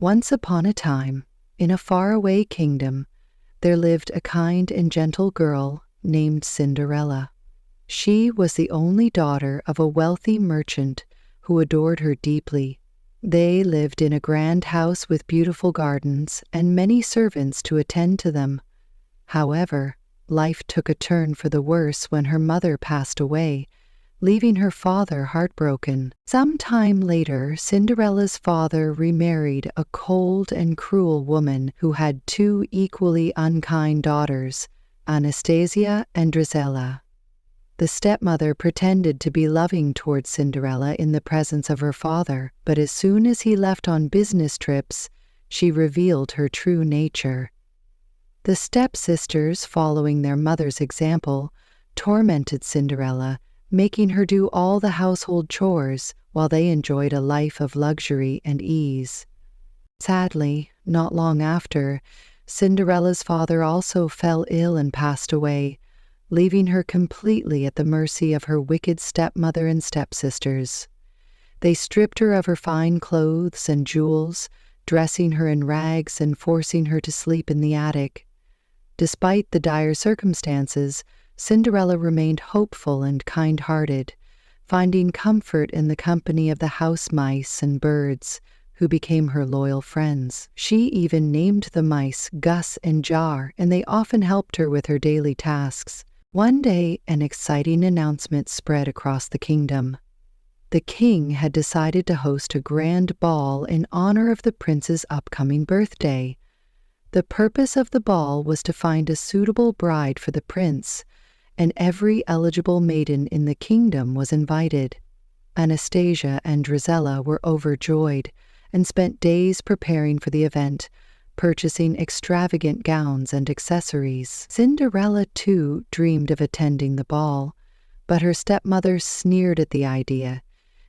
Once upon a time, in a faraway kingdom, there lived a kind and gentle girl named Cinderella. She was the only daughter of a wealthy merchant who adored her deeply. They lived in a grand house with beautiful gardens and many servants to attend to them. However, life took a turn for the worse when her mother passed away, leaving her father heartbroken. Some time later, Cinderella's father remarried a cold and cruel woman who had two equally unkind daughters, Anastasia and Drizella. The stepmother pretended to be loving towards Cinderella in the presence of her father, but as soon as he left on business trips, she revealed her true nature. The stepsisters, following their mother's example, tormented Cinderella, making her do all the household chores while they enjoyed a life of luxury and ease. Sadly, not long after, Cinderella's father also fell ill and passed away, leaving her completely at the mercy of her wicked stepmother and stepsisters. They stripped her of her fine clothes and jewels, dressing her in rags and forcing her to sleep in the attic. Despite the dire circumstances, Cinderella remained hopeful and kind-hearted, finding comfort in the company of the house mice and birds, who became her loyal friends. She even named the mice Gus and Jar, and they often helped her with her daily tasks. One day, an exciting announcement spread across the kingdom. The king had decided to host a grand ball in honor of the prince's upcoming birthday. The purpose of the ball was to find a suitable bride for the prince, and every eligible maiden in the kingdom was invited. Anastasia and Drizella were overjoyed and spent days preparing for the event, purchasing extravagant gowns and accessories. Cinderella, too, dreamed of attending the ball, but her stepmother sneered at the idea,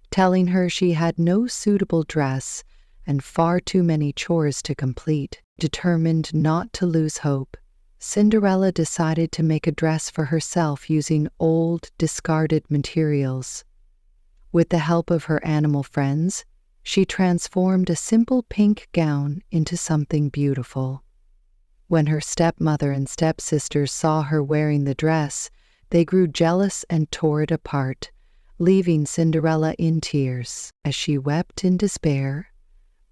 telling her she had no suitable dress and far too many chores to complete. Determined not to lose hope, Cinderella decided to make a dress for herself using old, discarded materials. With the help of her animal friends, she transformed a simple pink gown into something beautiful. When her stepmother and stepsisters saw her wearing the dress, they grew jealous and tore it apart, leaving Cinderella in tears. As she wept in despair,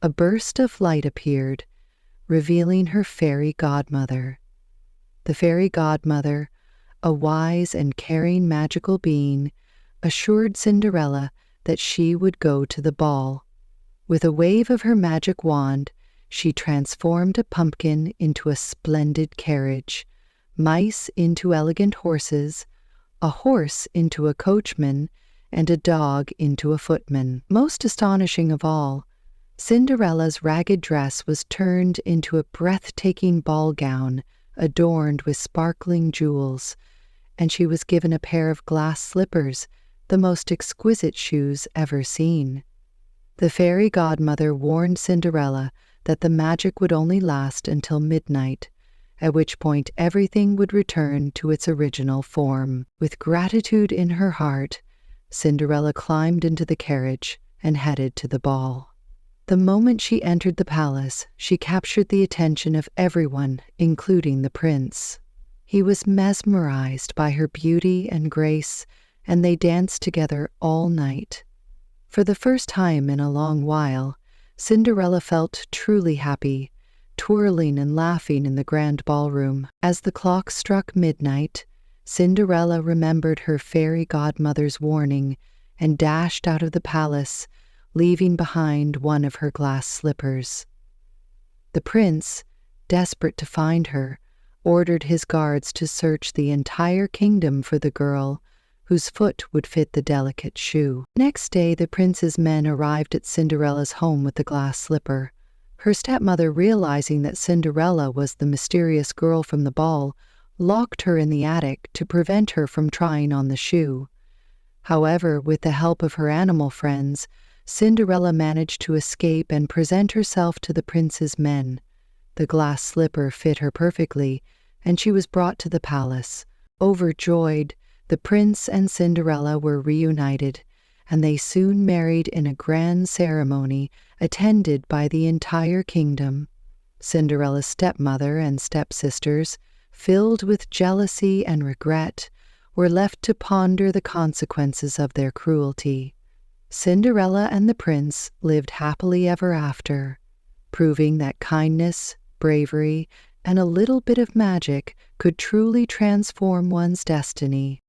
a burst of light appeared, revealing her fairy godmother. The fairy godmother, a wise and caring magical being, assured Cinderella that she would go to the ball. With a wave of her magic wand, she transformed a pumpkin into a splendid carriage, mice into elegant horses, a horse into a coachman, and a dog into a footman. Most astonishing of all, Cinderella's ragged dress was turned into a breathtaking ball gown adorned with sparkling jewels, and she was given a pair of glass slippers, the most exquisite shoes ever seen. The fairy godmother warned Cinderella that the magic would only last until midnight, at which point everything would return to its original form. With gratitude in her heart, Cinderella climbed into the carriage and headed to the ball. The moment she entered the palace, she captured the attention of everyone, including the prince. He was mesmerized by her beauty and grace, and they danced together all night. For the first time in a long while, Cinderella felt truly happy, twirling and laughing in the grand ballroom. As the clock struck midnight, Cinderella remembered her fairy godmother's warning and dashed out of the palace, leaving behind one of her glass slippers. The prince, desperate to find her, ordered his guards to search the entire kingdom for the girl, whose foot would fit the delicate shoe. Next day, the prince's men arrived at Cinderella's home with the glass slipper. Her stepmother, realizing that Cinderella was the mysterious girl from the ball, locked her in the attic to prevent her from trying on the shoe. However, with the help of her animal friends, Cinderella managed to escape and present herself to the prince's men. The glass slipper fit her perfectly, and she was brought to the palace. Overjoyed, the prince and Cinderella were reunited, and they soon married in a grand ceremony attended by the entire kingdom. Cinderella's stepmother and stepsisters, filled with jealousy and regret, were left to ponder the consequences of their cruelty. Cinderella and the prince lived happily ever after, proving that kindness, bravery, and a little bit of magic could truly transform one's destiny.